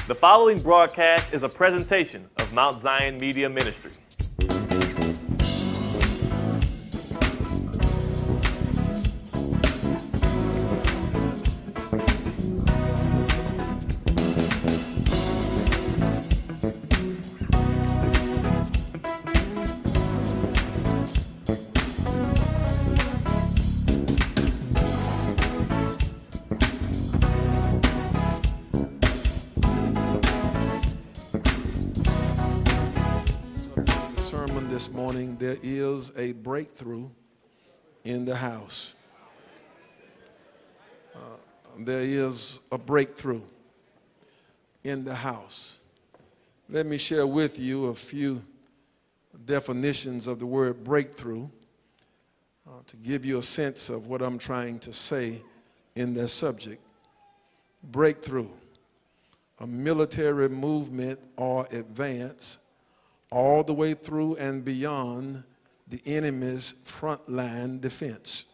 The following broadcast is a presentation of Mount Zion Media Ministry. This morning, there is a breakthrough in the house. There is a breakthrough in the house. Let me share with you a few definitions of the word breakthrough to give you a sense of what I'm trying to say in that subject. Breakthrough, a military movement or advance all the way through and beyond the enemy's frontline defense.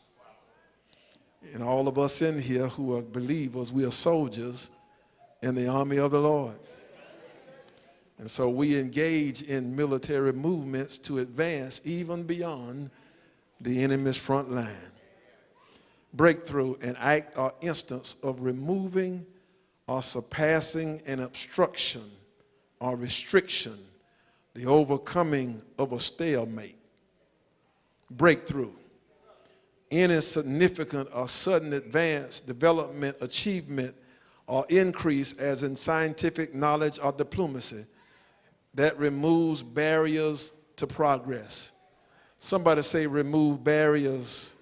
And all of us in here who are believers, we are soldiers in the army of the Lord. And so we engage in military movements to advance even beyond the enemy's front line. Breakthrough, an act or instance of removing or surpassing an obstruction or restriction, the overcoming of a stalemate. Breakthrough, any significant or sudden advance, development, achievement, or increase as in scientific knowledge or diplomacy that removes barriers to progress. Somebody say, remove barriers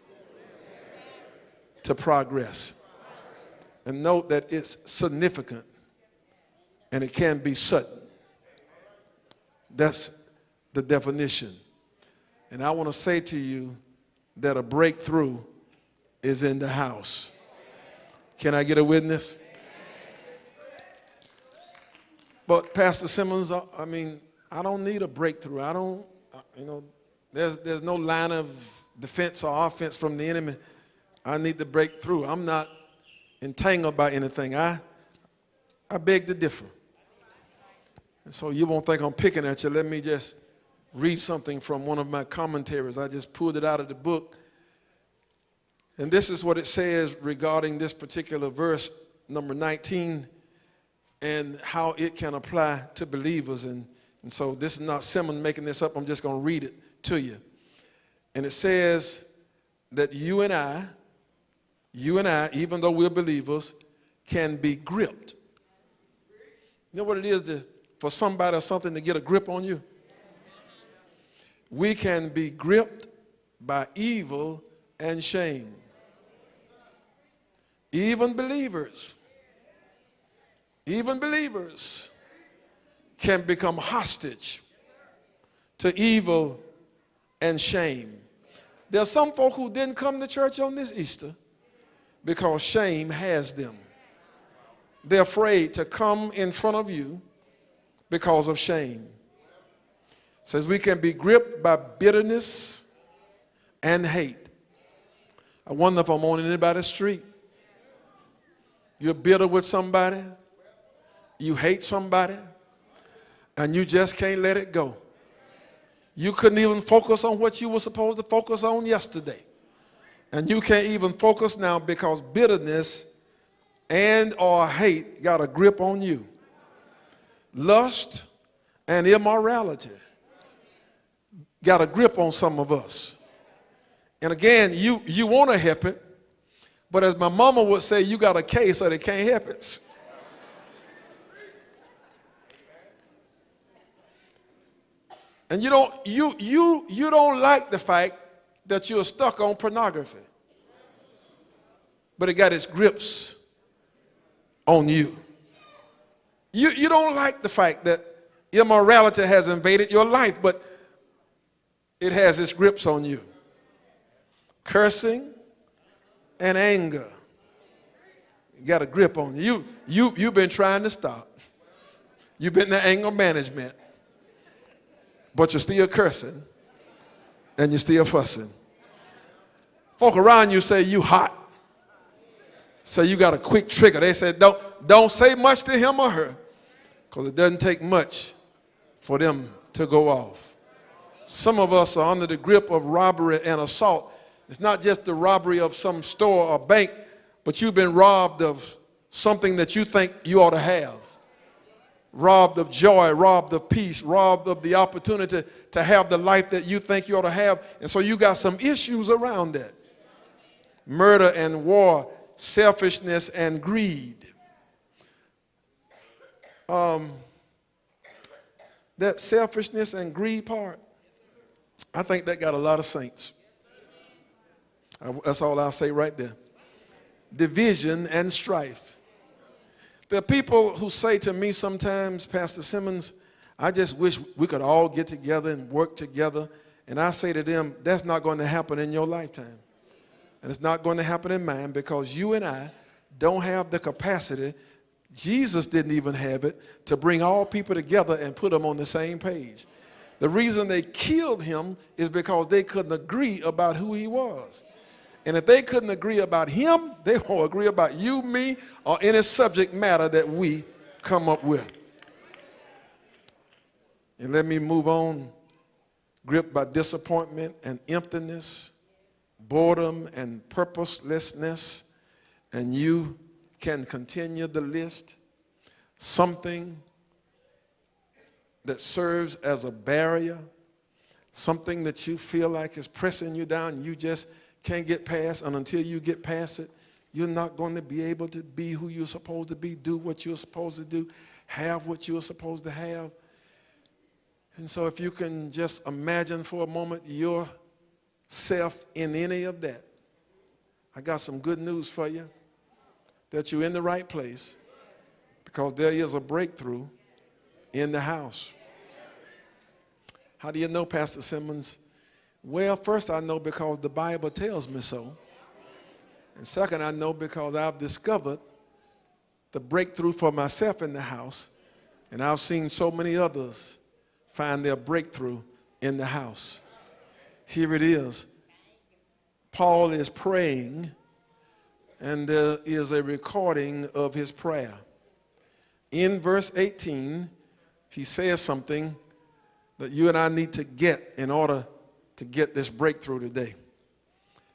to progress. And note that it's significant and it can be sudden. That's the definition. And I want to say to you that a breakthrough is in the house. Can I get a witness? But Pastor Simmons, I don't need a breakthrough. I don't, there's no line of defense or offense from the enemy. I need to break through. I'm not entangled by anything. I beg to differ. And so you won't think I'm picking at you. Let me just read something from one of my commentaries. I just pulled it out of the book. And this is what it says regarding this particular verse, number 19, and how it can apply to believers. And so this is not Simmons making this up. I'm just going to read it to you. And it says that you and I, even though we're believers, can be gripped. You know what it is for somebody or something to get a grip on you? We can be gripped by evil and shame. Even believers can become hostage to evil and shame. There are some folk who didn't come to church on this Easter because shame has them. They're afraid to come in front of you because of shame. It says we can be gripped by bitterness and hate. I wonder if I'm on anybody's street. You're bitter with somebody, you hate somebody, and you just can't let it go. You couldn't even focus on what you were supposed to focus on yesterday. And you can't even focus now because bitterness and or hate got a grip on you. Lust and immorality got a grip on some of us. And again, you want to help it, but as my mama would say, you got a case so they can't help it. And you don't like the fact that you're stuck on pornography, but it got its grips on you. You don't like the fact that immorality has invaded your life, but it has its grips on you. Cursing and anger got a grip on you. You've been trying to stop. You've been in anger management, but you're still cursing and you're still fussing. Folk around you say you hot. So you got a quick trigger. They said, don't say much to him or her. because it doesn't take much for them to go off. Some of us are under the grip of robbery and assault. It's not just the robbery of some store or bank, but you've been robbed of something that you think you ought to have. Robbed of joy, robbed of peace, robbed of the opportunity to have the life that you think you ought to have. And so you got some issues around that. Murder and war, selfishness and greed. That selfishness and greed part, I think that got a lot of saints. That's all I'll say right there. Division and strife. There are people who say to me sometimes, Pastor Simmons, I just wish we could all get together and work together. And I say to them, that's not going to happen in your lifetime. And it's not going to happen in mine, because you and I don't have the capacity. Jesus didn't even have it to bring all people together and put them on the same page. The reason they killed him is because they couldn't agree about who he was. And if they couldn't agree about him, they won't agree about you, me, or any subject matter that we come up with. And let me move on. Gripped by disappointment and emptiness, boredom and purposelessness, and you can continue the list. Something that serves as a barrier, something that you feel like is pressing you down, you just can't get past, and until you get past it, you're not going to be able to be who you're supposed to be, do what you're supposed to do, have what you're supposed to have. And so if you can just imagine for a moment yourself in any of that, I got some good news for you, that you're in the right place, because there is a breakthrough in the house. How do you know, Pastor Simmons? Well, first I know because the Bible tells me so. And second, I know because I've discovered the breakthrough for myself in the house, and I've seen so many others find their breakthrough in the house. Here it is. Paul is praying, and there is a recording of his prayer. In verse 18, he says something that you and I need to get in order to get this breakthrough today.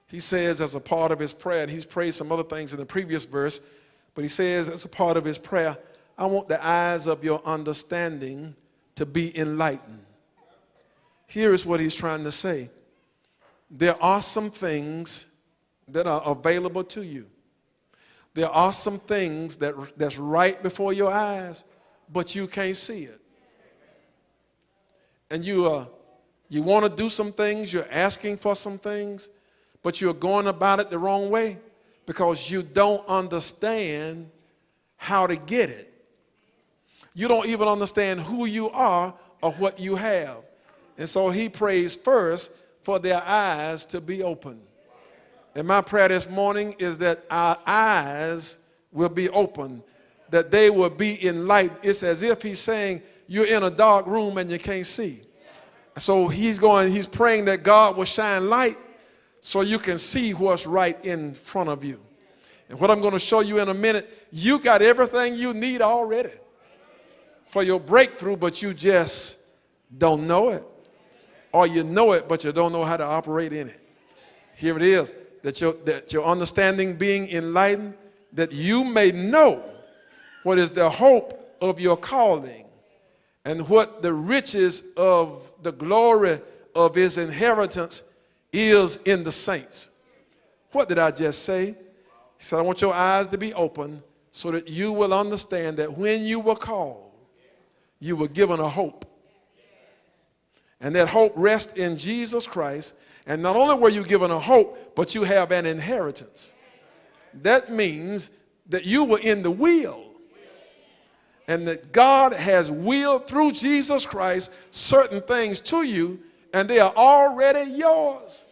He says, as a part of his prayer, and he's prayed some other things in the previous verse, but he says, as a part of his prayer, I want the eyes of your understanding to be enlightened. Here is what he's trying to say. There are some things that are available to you. There are some things that's right before your eyes, but you can't see it. And you want to do some things, you're asking for some things, but you're going about it the wrong way because you don't understand how to get it. You don't even understand who you are or what you have. And so he prays first for their eyes to be open. And my prayer this morning is that our eyes will be open, that they will be enlightened. It's as if he's saying you're in a dark room and you can't see. So he's praying that God will shine light so you can see what's right in front of you. And what I'm going to show you in a minute, you got everything you need already for your breakthrough, but you just don't know it. Or you know it, but you don't know how to operate in it. Here it is, that your understanding being enlightened, that you may know what is the hope of your calling and what the riches of the glory of his inheritance is in the saints. What did I just say? He said, I want your eyes to be open so that you will understand that when you were called, you were given a hope. And that hope rests in Jesus Christ. And not only were you given a hope, but you have an inheritance. That means that you were in the will. And that God has willed through Jesus Christ certain things to you, and they are already yours.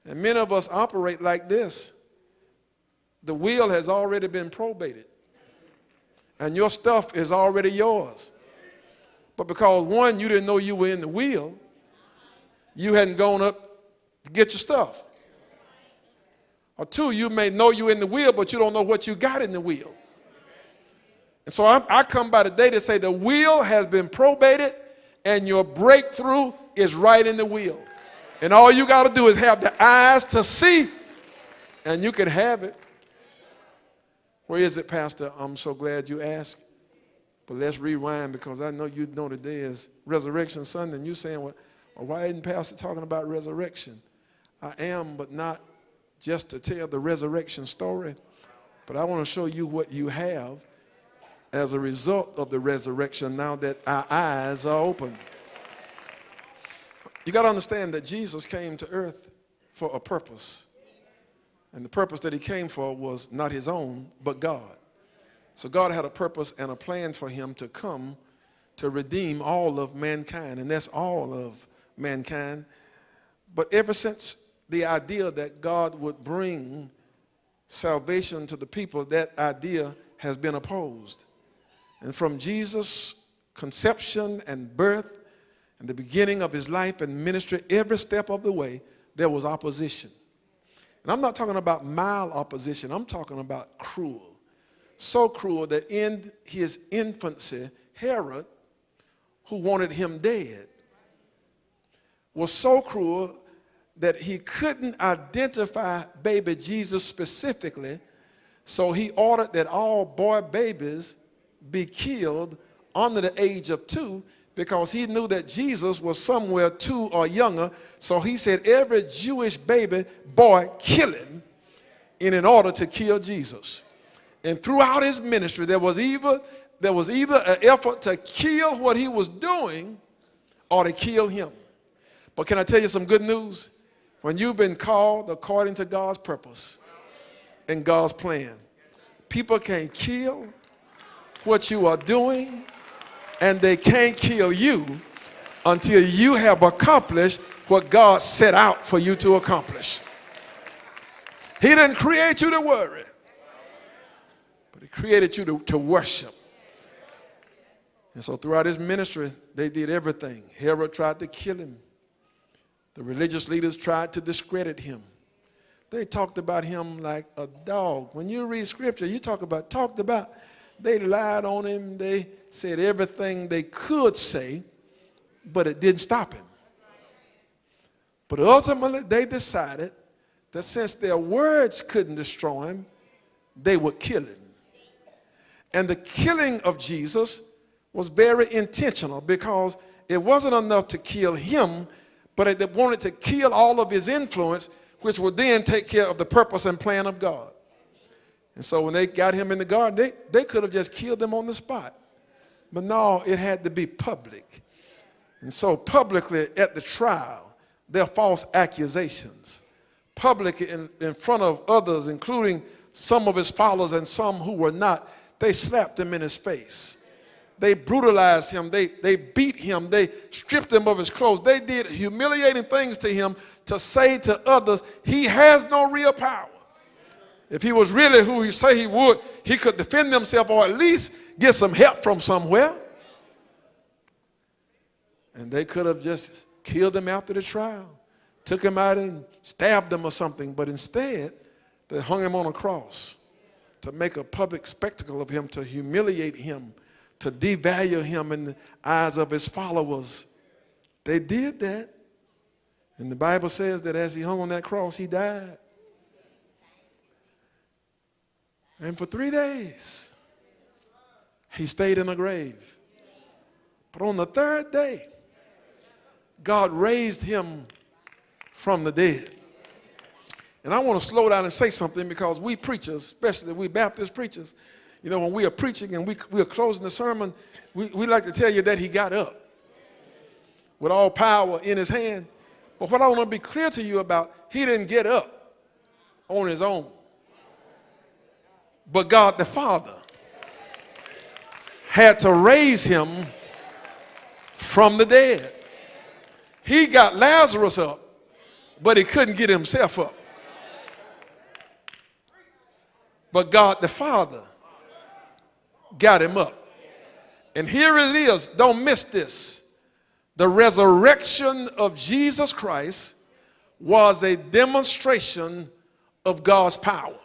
And many of us operate like this. The will has already been probated, and your stuff is already yours. But because, one, you didn't know you were in the will, you hadn't gone up to get your stuff. Or two, you may know you're in the will, but you don't know what you got in the will. And so I come by today to say the will has been probated and your breakthrough is right in the will. And all you got to do is have the eyes to see and you can have it. Where is it, Pastor? I'm so glad you asked. But let's rewind because I know you know today is Resurrection Sunday and you're saying, well, why isn't Pastor talking about resurrection? I am, but not just to tell the resurrection story. But I want to show you what you have as a result of the resurrection now that our eyes are open. You got to understand that Jesus came to earth for a purpose. And the purpose that he came for was not his own, but God. So God had a purpose and a plan for him to come to redeem all of mankind. And that's all of mankind. But ever since the idea that God would bring salvation to the people, that idea has been opposed. And from Jesus' conception and birth and the beginning of his life and ministry, every step of the way, there was opposition. And I'm not talking about mild opposition. I'm talking about cruel. So cruel that in his infancy, Herod, who wanted him dead, was so cruel that he couldn't identify baby Jesus specifically, so he ordered that all boy babies be killed under the age of 2 because he knew that Jesus was somewhere 2 or younger. So he said every Jewish baby boy kill him in order to kill Jesus. And throughout his ministry, there was either an effort to kill what he was doing or to kill him. But can I tell you some good news? When you've been called according to God's purpose and God's plan, people can't kill what you are doing, and they can't kill you until you have accomplished what God set out for you to accomplish. He didn't create you to worry, but he created you to worship. And so throughout his ministry, they did everything. Herod tried to kill him. The religious leaders tried to discredit him. They talked about him like a dog. When you read scripture, you talked about, they lied on him. They said everything they could say, but it didn't stop him. But ultimately, they decided that since their words couldn't destroy him, they would kill him. And the killing of Jesus was very intentional because it wasn't enough to kill him, but they wanted to kill all of his influence, which would then take care of the purpose and plan of God. And so when they got him in the garden, they could have just killed him on the spot. But no, it had to be public. And so publicly at the trial, there are false accusations. Publicly in front of others, including some of his followers and some who were not, they slapped him in his face. They brutalized him. They beat him. They stripped him of his clothes. They did humiliating things to him to say to others, he has no real power. If he was really who he say he would, he could defend himself or at least get some help from somewhere. And they could have just killed him after the trial, took him out and stabbed him or something. But instead, they hung him on a cross to make a public spectacle of him, to humiliate him, to devalue him in the eyes of his followers. They did that. And the Bible says that as he hung on that cross, he died. And for 3 days, he stayed in a grave. But on the 3rd day, God raised him from the dead. And I want to slow down and say something because we preachers, especially we Baptist preachers, you know, when we are preaching and we are closing the sermon, we like to tell you that he got up with all power in his hand. But what I want to be clear to you about, he didn't get up on his own. But God the Father had to raise him from the dead. He got Lazarus up, but he couldn't get himself up. But God the Father got him up. And here it is, don't miss this. The resurrection of Jesus Christ was a demonstration of God's power.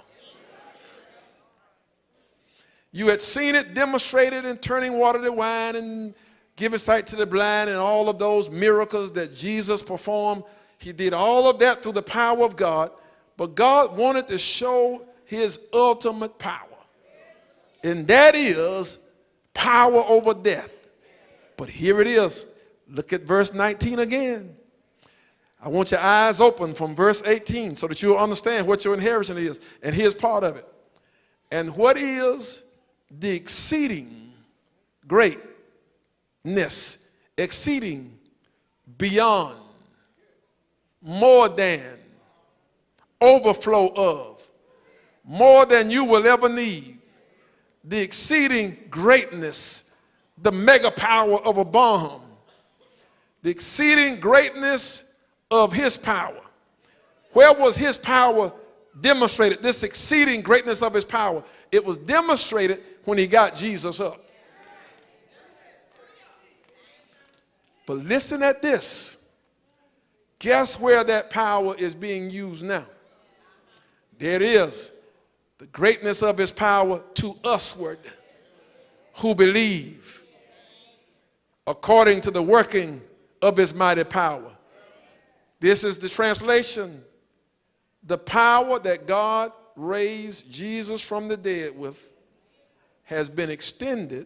You had seen it demonstrated in turning water to wine and giving sight to the blind and all of those miracles that Jesus performed. He did all of that through the power of God, but God wanted to show his ultimate power, and that is power over death. But here it is. Look at verse 19 again. I want your eyes open from verse 18 so that you'll understand what your inheritance is, and here's part of it. And what is the exceeding greatness, exceeding, beyond, more than, overflow of, more than you will ever need, the exceeding greatness, the mega power of a bomb, the exceeding greatness of his power. Where was his power demonstrated? This exceeding greatness of his power. It was demonstrated when he got Jesus up. But listen at this. Guess where that power is being used now? There it is. The greatness of his power to usward who believe, according to the working of his mighty power. This is the translation. The power that God raised Jesus from the dead with has been extended,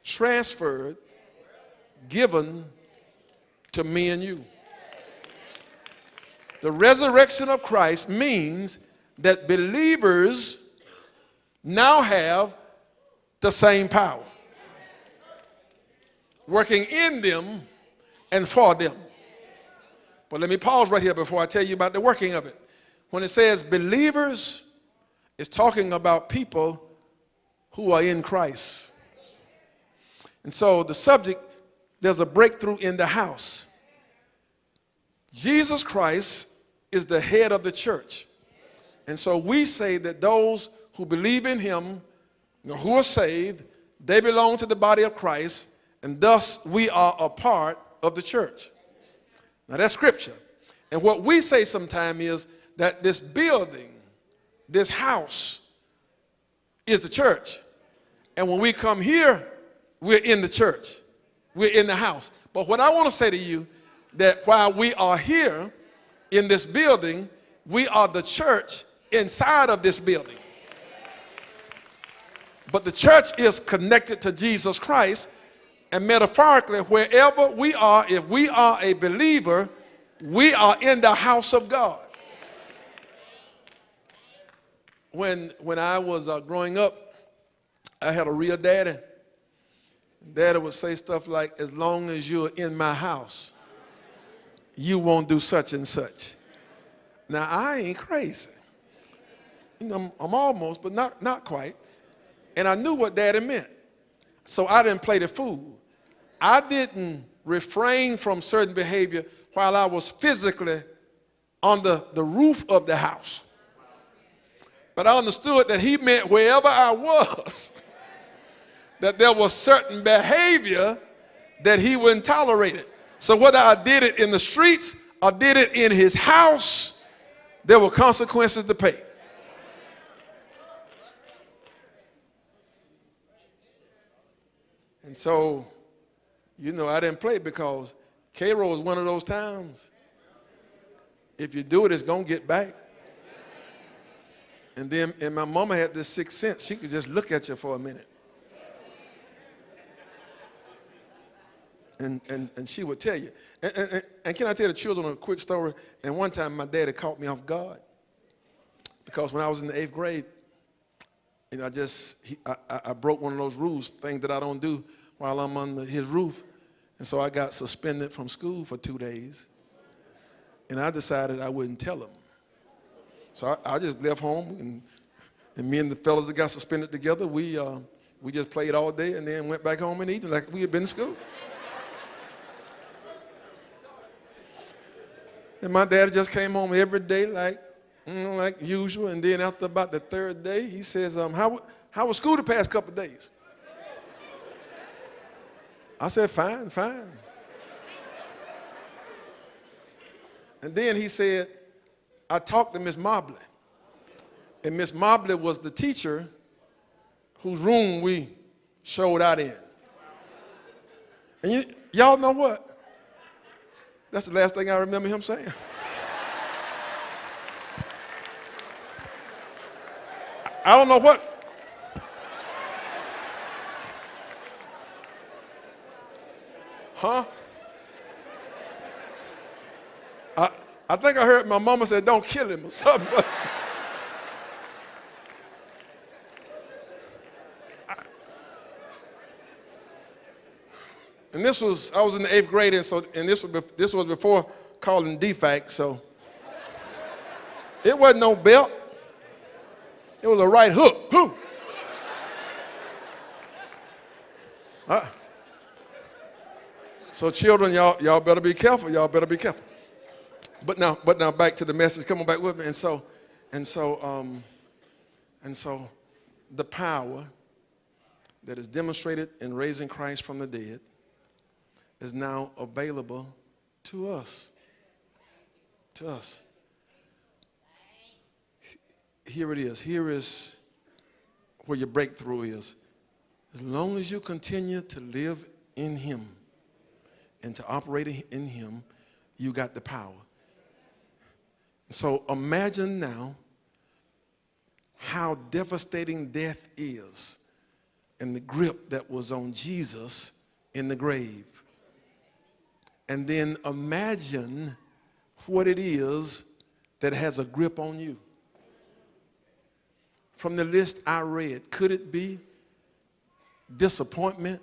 transferred, given to me and you. The resurrection of Christ means that believers now have the same power, working in them and for them. But let me pause right here before I tell you about the working of it. When it says believers, it's talking about people who are in Christ. And so the subject, there's a breakthrough in the house. Jesus Christ is the head of the church. And so we say that those who believe in him, who are saved, they belong to the body of Christ, and thus we are a part of the church. Now that's scripture. And what we say sometimes is that this building, this house, is the church. And when we come here, we're in the church. We're in the house. But what I want to say to you, that while we are here in this building, we are the church inside of this building. But the church is connected to Jesus Christ. And metaphorically, wherever we are, if we are a believer, we are in the house of God. When I was growing up, I had a real daddy. Daddy would say stuff like, as long as you're in my house, you won't do such and such. Now, I ain't crazy. You know, I'm almost, but not quite. And I knew what daddy meant. So I didn't play the fool. I didn't refrain from certain behavior while I was physically on the roof of the house. But I understood that he meant wherever I was, that there was certain behavior that he wouldn't tolerate it. So whether I did it in the streets or did it in his house, there were consequences to pay. And so, you know, I didn't play because Cairo is one of those towns. If you do it, it's going to get back. And my mama had this sixth sense. She could just look at you for a minute. And she would tell you. And can I tell the children a quick story? And one time my daddy caught me off guard. Because when I was in the 8th grade, you know, I broke one of those rules, things that I don't do while I'm under his roof. And so I got suspended from school for 2 days. And I decided I wouldn't tell him. So I just left home, and me and the fellas that got suspended together, we just played all day and then went back home and eating like we had been to school. And my dad just came home every day like usual. And then after about the 3rd day, he says, how was school the past couple of days? I said, fine. And then he said, I talked to Miss Mobley. And Miss Mobley was the teacher whose room we showed out in. And y'all know what? That's the last thing I remember him saying. I don't know what. Huh? I think I heard my mama say, don't kill him or something. And I was in the 8th grade, and this was before calling DFAC, so it wasn't no belt. It was a right hook. Whoo! So children, y'all better be careful. Y'all better be careful. But now back to the message. Come on back with me. And so the power that is demonstrated in raising Christ from the dead is now available to us. To us. Here it is. Here is where your breakthrough is. As long as you continue to live in him and to operate in him, you got the power. So imagine now how devastating death is and the grip that was on Jesus in the grave. And then imagine what it is that has a grip on you. From the list I read, could it be disappointment?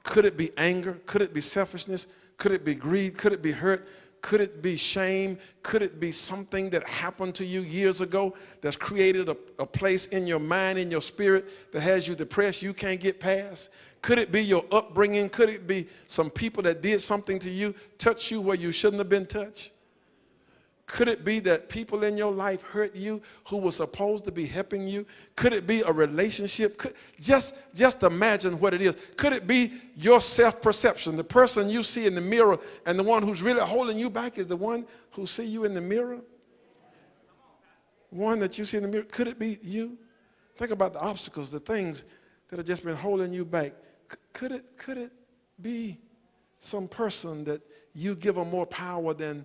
Could it be anger? Could it be selfishness? Could it be greed? Could it be hurt? Could it be shame? Could it be something that happened to you years ago that's created a place in your mind, in your spirit that has you depressed you can't get past? Could it be your upbringing? Could it be some people that did something to you, touched you where you shouldn't have been touched? Could it be that people in your life hurt you who were supposed to be helping you? Could it be a relationship? Just imagine what it is. Could it be your self-perception? The person you see in the mirror and the one who's really holding you back is the one who see you in the mirror? One that you see in the mirror. Could it be you? Think about the obstacles, the things that have just been holding you back. Could it be some person that you give them more power than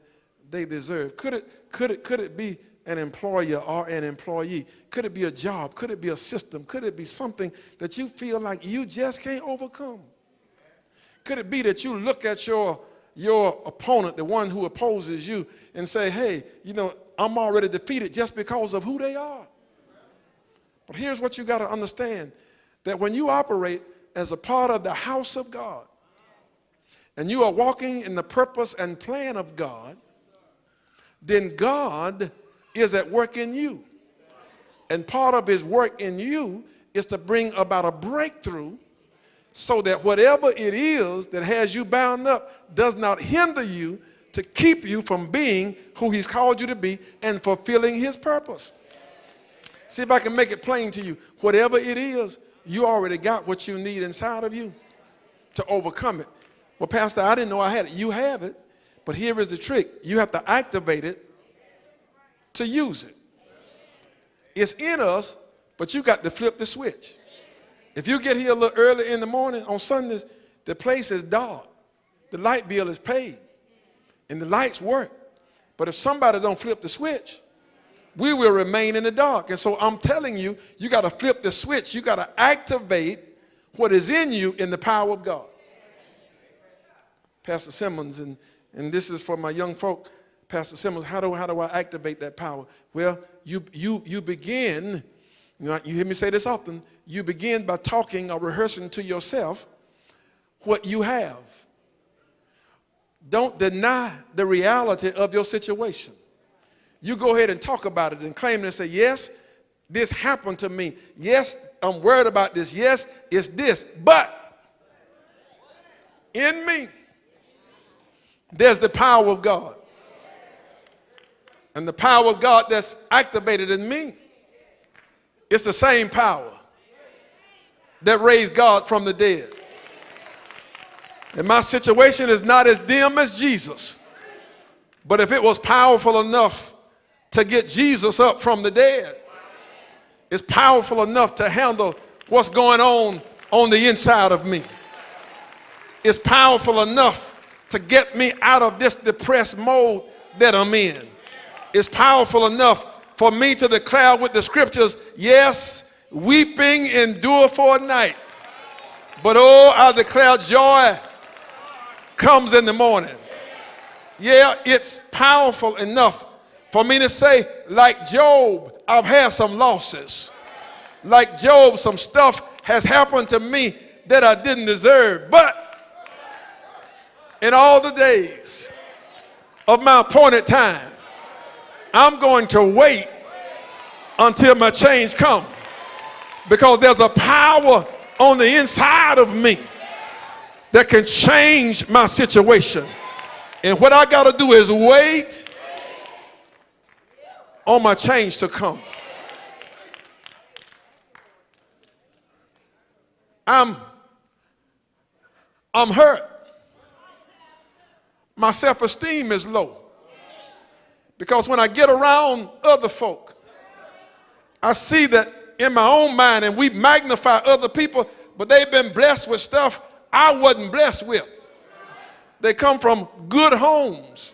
they deserve? Could it be an employer or an employee? Could it be a job? Could it be a system? Could it be something that you feel like you just can't overcome? Could it be that you look at your opponent, the one who opposes you, and say, hey, I'm already defeated just because of who they are? But here's what you got to understand, that when you operate as a part of the house of God, and you are walking in the purpose and plan of God, then God is at work in you. And part of his work in you is to bring about a breakthrough so that whatever it is that has you bound up does not hinder you to keep you from being who he's called you to be and fulfilling his purpose. See if I can make it plain to you. Whatever it is, you already got what you need inside of you to overcome it. Well, Pastor, I didn't know I had it. You have it. But here is the trick. You have to activate it to use it. It's in us, but you got to flip the switch. If you get here a little early in the morning on Sundays, the place is dark. The light bill is paid. And the lights work. But if somebody don't flip the switch, we will remain in the dark. And so I'm telling you, you got to flip the switch. You got to activate what is in you in the power of God. Pastor Simmons, and this is for my young folk, Pastor Simmons, how do I activate that power? Well, you begin, you hear me say this often, you begin by talking or rehearsing to yourself what you have. Don't deny the reality of your situation. You go ahead and talk about it and claim it and say, yes, this happened to me. Yes, I'm worried about this. Yes, it's this. But in me, there's the power of God. And the power of God that's activated in me, it's the same power that raised God from the dead. And my situation is not as dim as Jesus. But if it was powerful enough to get Jesus up from the dead, It's powerful enough to handle what's going on the inside of me. It's powerful enough to get me out of this depressed mode that I'm in. It's powerful enough for me to declare with the scriptures, yes, weeping endure for a night, but oh, I declare joy comes in the morning. Yeah, it's powerful enough for me to say, like Job, I've had some losses. Like Job, some stuff has happened to me that I didn't deserve. But in all the days of my appointed time, I'm going to wait until my change comes. Because there's a power on the inside of me that can change my situation. And what I got to do is wait on my change to come. I'm hurt. My self-esteem is low. Because when I get around other folk, I see that in my own mind, and we magnify other people, but they've been blessed with stuff I wasn't blessed with. They come from good homes.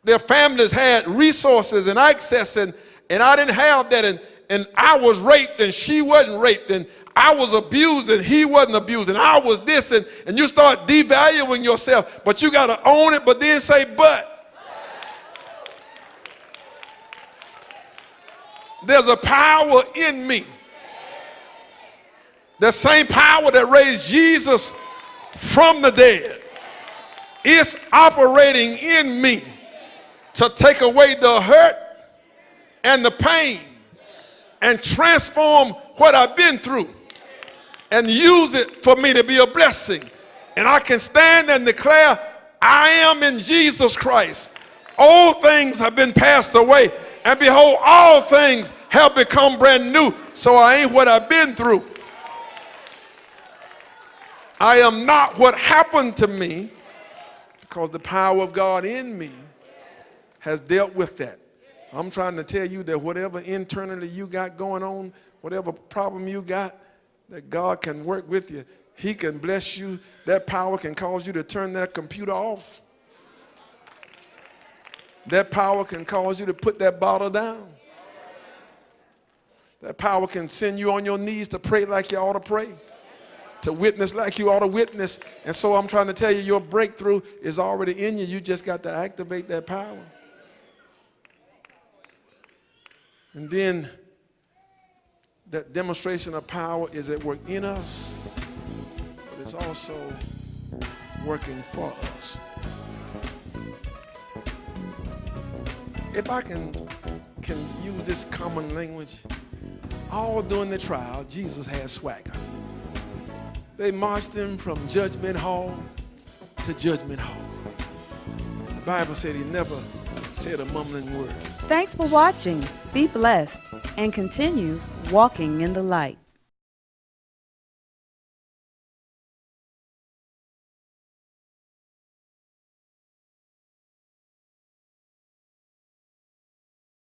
Their families had resources and access, and I didn't have that, and I was raped and she wasn't raped, and I was abused and he wasn't abused, and I was this, and you start devaluing yourself, but you got to own it, but then say, but. There's a power in me. The same power that raised Jesus from the dead is operating in me to take away the hurt and the pain and transform what I've been through and use it for me to be a blessing. And I can stand and declare, I am in Jesus Christ. Old things have been passed away, and behold, all things have become brand new. So I ain't what I've been through. I am not what happened to me, because the power of God in me has dealt with that. I'm trying to tell you that whatever internally you got going on, whatever problem you got, that God can work with you. He can bless you. That power can cause you to turn that computer off. That power can cause you to put that bottle down. That power can send you on your knees to pray like you ought to pray, to witness like you ought to witness. And so I'm trying to tell you, your breakthrough is already in you. You just got to activate that power. And then that demonstration of power is at work in us, but it's also working for us. If I can use this common language, all during the trial, Jesus had swagger. They marched him from judgment hall to judgment hall. The Bible said he never said a mumbling word. Thanks for watching. Be blessed and continue walking in the light.